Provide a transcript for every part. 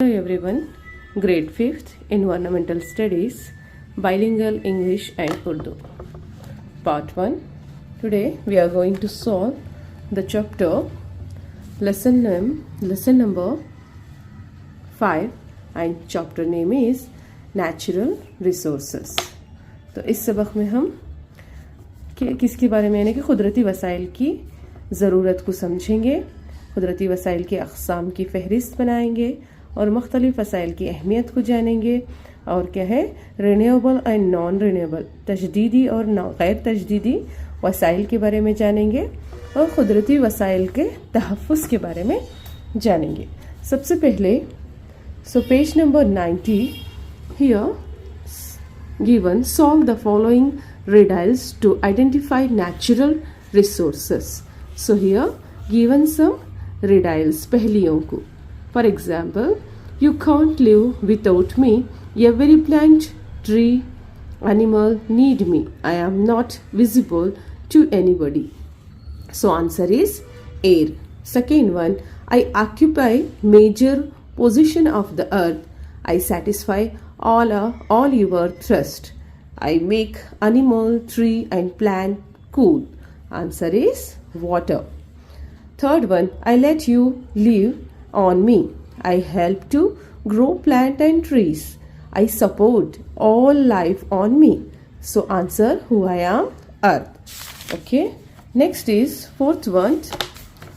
Hello everyone, grade 5th Environmental Studies, Bilingual English and Urdu. Part 1. Today we are going to solve the chapter lesson number 5 and chapter name is Natural Resources. तो इस सबक में हम किसके बारे में यानी कि कुदरती वसाइल की ज़रूरत को समझेंगे, कुदरती वसाइल के अक़साम की फ़हरिस्त बनाएंगे और मुख्तलिफ़ वसाइल की अहमियत को जानेंगे और क्या है रिन्यूएबल एंड नॉन रिन्यूएबल तजदीदी और गैर तजदीदी वसाइल के बारे में जानेंगे और कुदरती वसाइल के तहफ़्फ़ुज़ के बारे में जानेंगे। सबसे पहले page number 90 here given solve the following riddles to identify natural resources. So here given some riddles पहेलियों को. For example, you can't live without me. Every plant, tree, animal need me. I am not visible to anybody. So answer is air. Second one, I occupy major position of the earth. I satisfy all your thirst. I make animal, tree and plant cool. Answer is water. Third one, I let you live on me. I help to grow plant and trees. I support all life on me. So answer who I am, earth. Okay. Next is fourth one,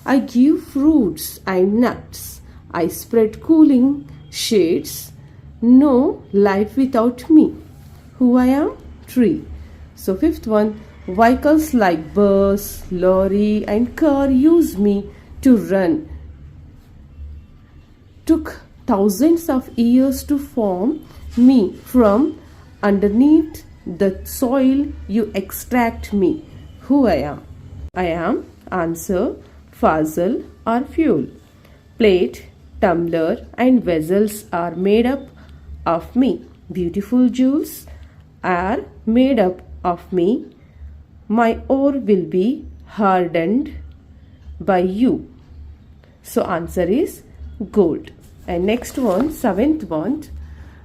I give fruits and nuts. I spread cooling shades. No life without me. Who I am? Tree. So fifth one, vehicles like bus, lorry and car use me to run. Took thousands of years to form me from underneath the soil. You extract me. Who I am? I am answer fossil or fuel. Plate, tumbler and vessels are made up of me. Beautiful jewels are made up of me. My ore will be hardened by you. So answer is gold. And next one, seventh one,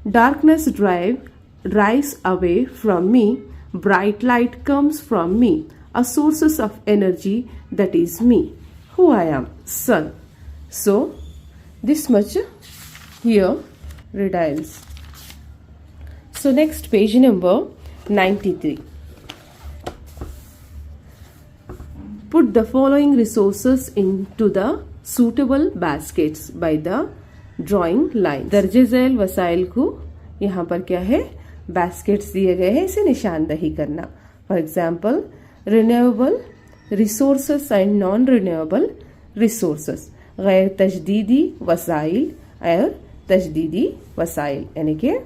darkness drives away from me. Bright light comes from me. A source of energy, that is me. Who I am? Sun. So this much here riddles. So next page number 93. Put the following resources into the suitable baskets by the drawing line. दर्जे झैल वसाइल को यहाँ पर क्या है baskets दिए गए हैं, इसे निशानदही करना. For example renewable resources and non renewable resources, गैर तजदीदी वसाइल और तजदीदी वसाइल यानी कि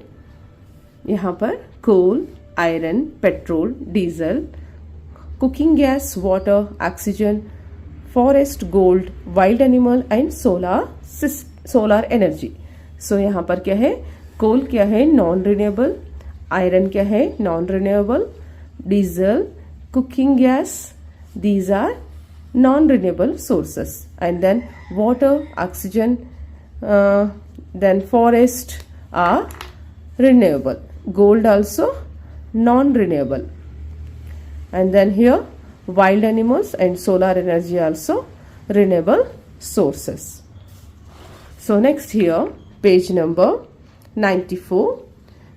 यहाँ पर coal, iron, petrol, diesel, cooking gas, water, oxygen, forest, gold, wild animal and solar energy. So यहाँ पर क्या है कोल क्या है नॉन रिन्यूएबल, आयरन क्या है non renewable, diesel, cooking gas, these are non renewable sources. And then water, oxygen, then forest are renewable, gold also non-renewable, and then here wild animals and solar energy also renewable sources. So next here page number 94,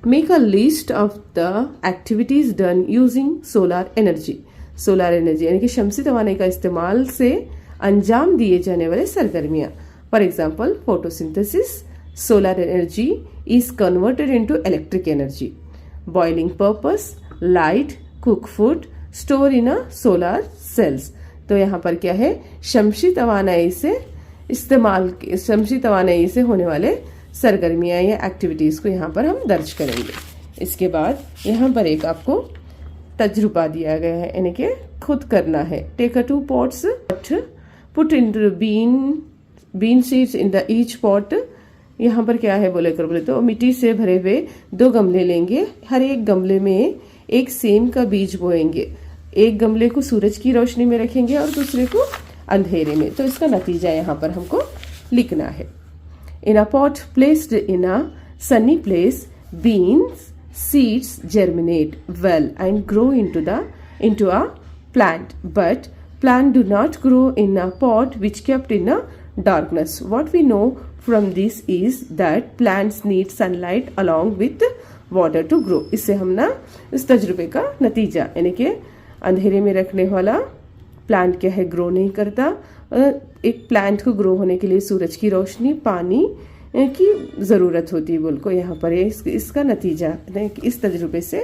make a list of the activities done using solar energy. solar energy यानी कि शमसी तवानाई का इस्तेमाल से अंजाम दिए जाने वाले सरगर्मियां. For example photosynthesis, solar energy is converted into electric energy. Boiling purpose, light, cook food, store in a solar cells. तो यहाँ पर क्या है शमसी तवानाई से होने वाले सरगर्मियाँ या एक्टिविटीज़ को यहाँ पर हम दर्ज करेंगे. इसके बाद यहाँ पर एक आपको तजुर्बा दिया गया है यानी कि खुद करना है. Take a 2 pots, put into bean seeds in the each pot. यहाँ पर क्या है बोले तो मिट्टी से भरे हुए 2 गमले लेंगे. हर एक गमले में एक सेम का बीज बोएंगे. एक गमले को सूरज की रोशनी में रखेंगे और दूसरे को अंधेरे में. तो इसका नतीजा यहाँ पर हमको लिखना है. In a pot placed in a sunny place, beans seeds germinate well and grow into a plant. But plant do not grow in a pot which kept in a darkness. What we know from this is that plants need sunlight along with water to grow. इससे हम ना इस तजुर्बे का नतीजा यानी कि अंधेरे में रखने वाला प्लांट क्या है, ग्रो नहीं करता. एक प्लांट को ग्रो होने के लिए सूरज की रोशनी, पानी की ज़रूरत होती है. बोल को यहाँ पर इसका नतीजा इस तजुर्बे से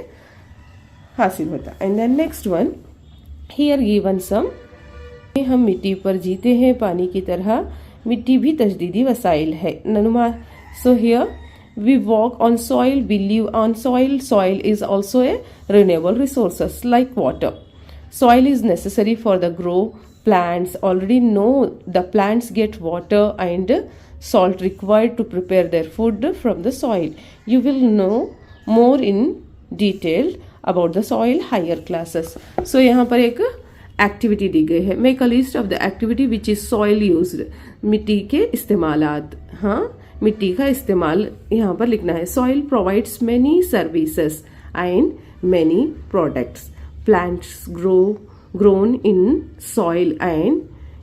हासिल होता. And then next one, here given some. हम मिट्टी पर जीते हैं पानी की तरह. मिट्टी भी तजदीदी वसाइल है. ननुमा. So here we walk on soil, we live on soil. Soil is also a renewable resources like water. Soil is necessary for the grow. Plants already know the plants get water and salt required to prepare their food from the soil. You will know more in detail about the soil higher classes. So यहाँ पर एक activity दी गई है. Make a list of the activity which is soil used. मिट्टी के इस्तेमालात. हाँ, मिट्टी का इस्तेमाल यहाँ पर लिखना है. Soil provides many services and many products. Plants grown in soil and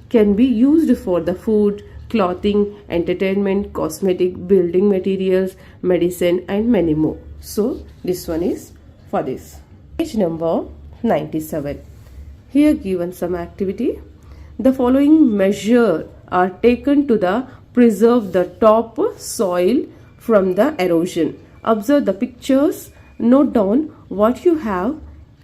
can be used for the food, clothing, entertainment, cosmetic, building materials, medicine and many more. So this one is for this. Page number 97. Here given some activity. The following measures are taken to preserve the top soil from the erosion. Observe the pictures. Note down what you have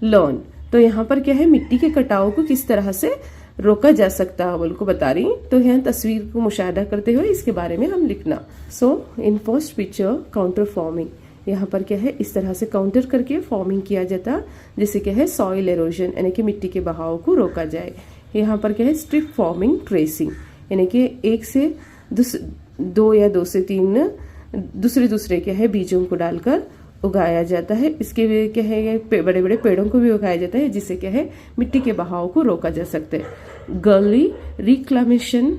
learn. तो यहाँ पर क्या है, मिट्टी के कटाव को किस तरह से रोका जा सकता है बोल को बता रही. तो यहाँ तस्वीर को मुशाहिदा करते हुए इसके बारे में हम लिखना. So in first picture contour farming. यहाँ पर क्या है, इस तरह से काउंटर करके फॉर्मिंग किया जाता जिसे क्या है सॉइल एरोजन यानी कि मिट्टी के बहाव को रोका जाए. यहाँ पर क्या है स्ट्रिप फॉर्मिंग ट्रेसिंग यानी कि एक से दो या दो से तीन दूसरे क्या है बीजों को डालकर उगाया जाता है. इसके क्या है बड़े बड़े पेड़ों को भी उगाया जाता है जिससे क्या है मिट्टी के बहाव को रोका जा सकता है. गली रिक्लामेशन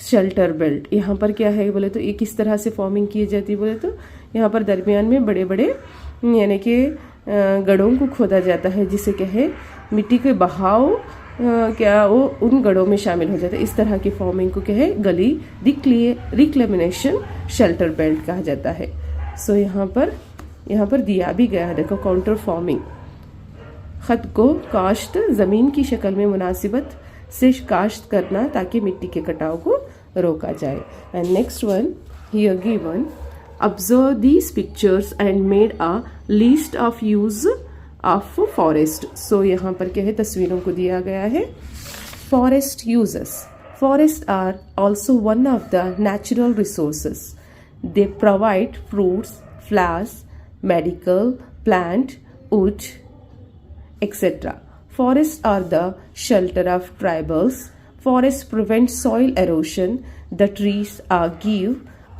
शेल्टर बेल्ट. यहाँ पर क्या है बोले तो ये किस तरह से फॉर्मिंग की जाती है बोले तो यहाँ पर दरमियान में बड़े बड़े यानी कि गढ़ों को खोदा जाता है जिससे क्या है मिट्टी के बहाव क्या वो उन गढ़ों में शामिल हो जाता है. इस तरह की फॉर्मिंग को क्या है गली रिक्लेमिनेशन शेल्टर बेल्ट कहा जाता है. सो यहाँ पर दिया भी गया है. देखो काउंटर फॉर्मिंग. खत को काश्त जमीन की शक्ल में मुनासिबत से काश्त करना ताकि मिट्टी के कटाव को रोका जाए. And next one here given. Observe these pictures and made a list of use of forest. So यहाँ पर क्या है तस्वीरों को दिया गया है. Forest uses. Forest are also one of the natural resources. They provide fruits, flowers, medical, plant, wood, etc. Forests are the shelter of tribals. Forests prevent soil erosion. The trees give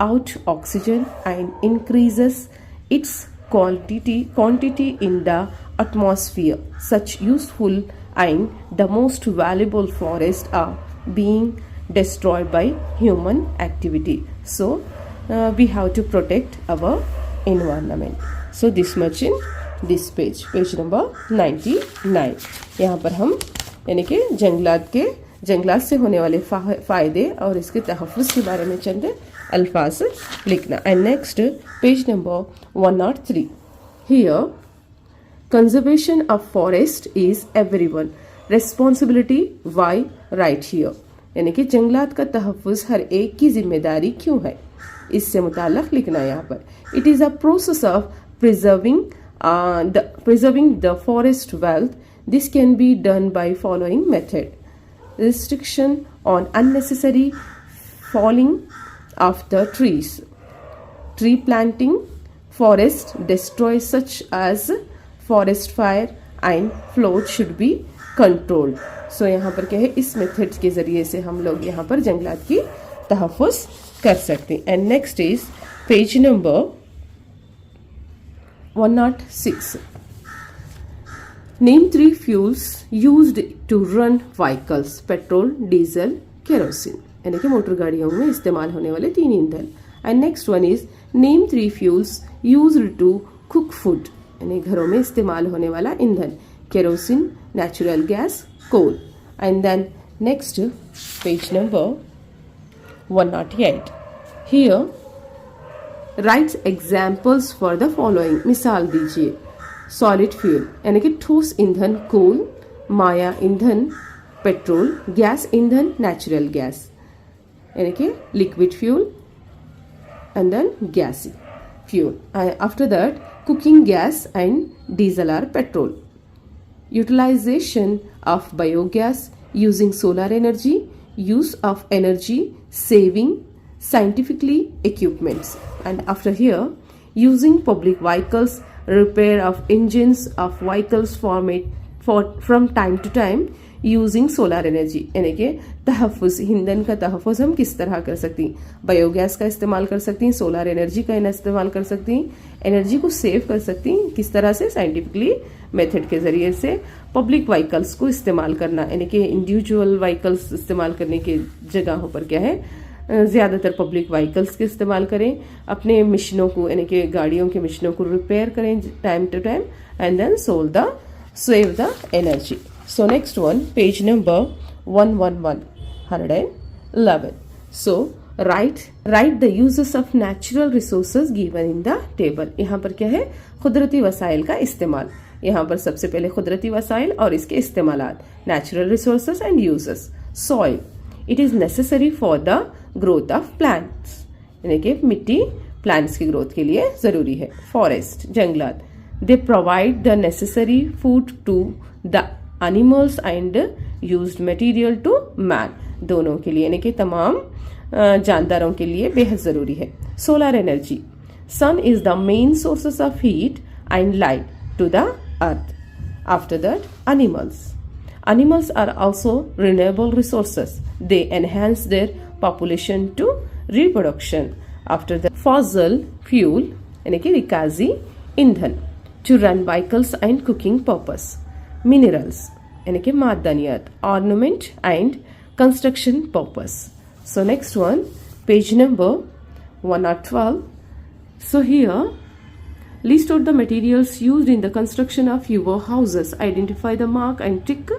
out oxygen and increases its quantity in the atmosphere. Such useful and the most valuable forests are being destroyed by human activity. So we have to protect our environment. So this much in this page number 99. यहाँ पर हम यानी कि जंगलात से होने वाले फ़ायदे और इसके तहफ़्फ़ुज़ के बारे में चंद अल्फाज लिखना. And next page number 103. Here conservation of forest is everyone responsibility. Why write here. यानी कि जंगलात का तहफ़्फ़ुज़ हर एक की जिम्मेदारी क्यों है, इससे मुताल्लिक़ लिखना यहाँ पर. It is a process of preserving the forest wealth. This can be done by following method. Restriction on unnecessary falling of the trees. Tree planting, forest destroy such as forest fire and flood should be controlled. So यहाँ पर क्या है इस method के ज़रिए से हम लोग यहाँ पर जंगलात की तहफ़्फ़ुज़ कर सकते हैं. And next is page number 106. Name 3 fuels used to run vehicles. Petrol, diesel, kerosene. यानी कि मोटर गाड़ियों में इस्तेमाल होने वाले 3 ईंधन. And next one is name 3 fuels used to cook food, यानी घरों में इस्तेमाल होने वाला ईंधन, kerosene, natural gas, coal. And then next page number 108. Here write examples for the following. मिसाल दीजिए. सॉलिड फ्यूल यानी कि ठोस ईंधन कोल, माया ईंधन पेट्रोल, गैस ईंधन नेचुरल गैस, यानी कि liquid fuel and then gassy fuel. After that, cooking gas and diesel or petrol. Utilization of biogas using solar energy, use of energy saving scientifically equipments. And after here, using public vehicles, repair of engines of vehicles from time to time using solar energy, यानी कि तहफ़्फ़ुज़, ईंधन का तहफ़्फ़ुज़ हम किस तरह कर सकती हैं. बायोगैस का इस्तेमाल कर सकती हैं, सोलर एनर्जी का इस्तेमाल कर सकती हैं, एनर्जी को सेव कर सकती हैं. किस तरह से? साइंटिफिकली मेथड के ज़रिए से. पब्लिक व्हीकल्स को इस्तेमाल करना, यानी कि इंडिविजुअल व्हीकल्स इस्तेमाल करने की जगहों पर क्या है, ज़्यादातर पब्लिक व्हीकल्स के इस्तेमाल करें. अपने मिशनों को, यानी कि गाड़ियों के मिशनों को रिपेयर करें time to time. And then save the energy. So next one, page number 111. So write the uses of natural resources given in the table. यहाँ पर क्या है? कुदरती वसाइल का इस्तेमाल. यहाँ पर सबसे पहले कुदरती वसाइल और इसके इस्तेमालात. Natural resources and uses. Soil. It is necessary for the growth of plants. यानी कि मिट्टी plants की ग्रोथ के लिए ज़रूरी है. Forest. जंगलात. They provide the necessary food to the animals and used material to man. दोनों के लिए, यानी कि तमाम जानदारों के लिए बेहद ज़रूरी है. Solar energy. Sun is the main sources of heat and light to the earth. After that animals are also renewable resources. They enhance their population to reproduction. After that fossil fuel, यानी कि रिकाजी ईंधन, to run vehicles and cooking purpose. Minerals, यानी कि मादनियात, ornament and construction purpose. So next one, page number 112. So here list out the materials used in the construction of your houses. Identify the mark and tick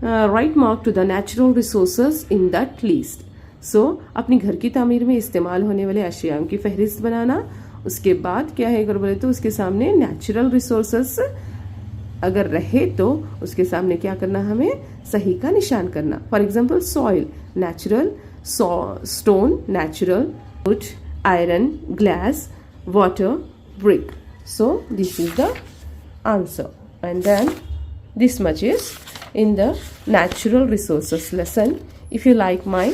right mark to the natural resources in that list. So अपनी घर की तामीर में इस्तेमाल होने वाले अशियाओं की फहरिस्त बनाना. उसके बाद क्या है, अगर बोले तो उसके सामने नेचुरल रिसोर्सेज अगर रहे तो उसके सामने क्या करना, हमें सही का निशान करना. For example soil natural, stone natural, wood iron, glass, water, brick. So this is the answer. And then this much is in the natural resources lesson. If you like my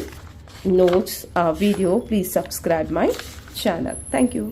notes video, please subscribe my channel. Thank you.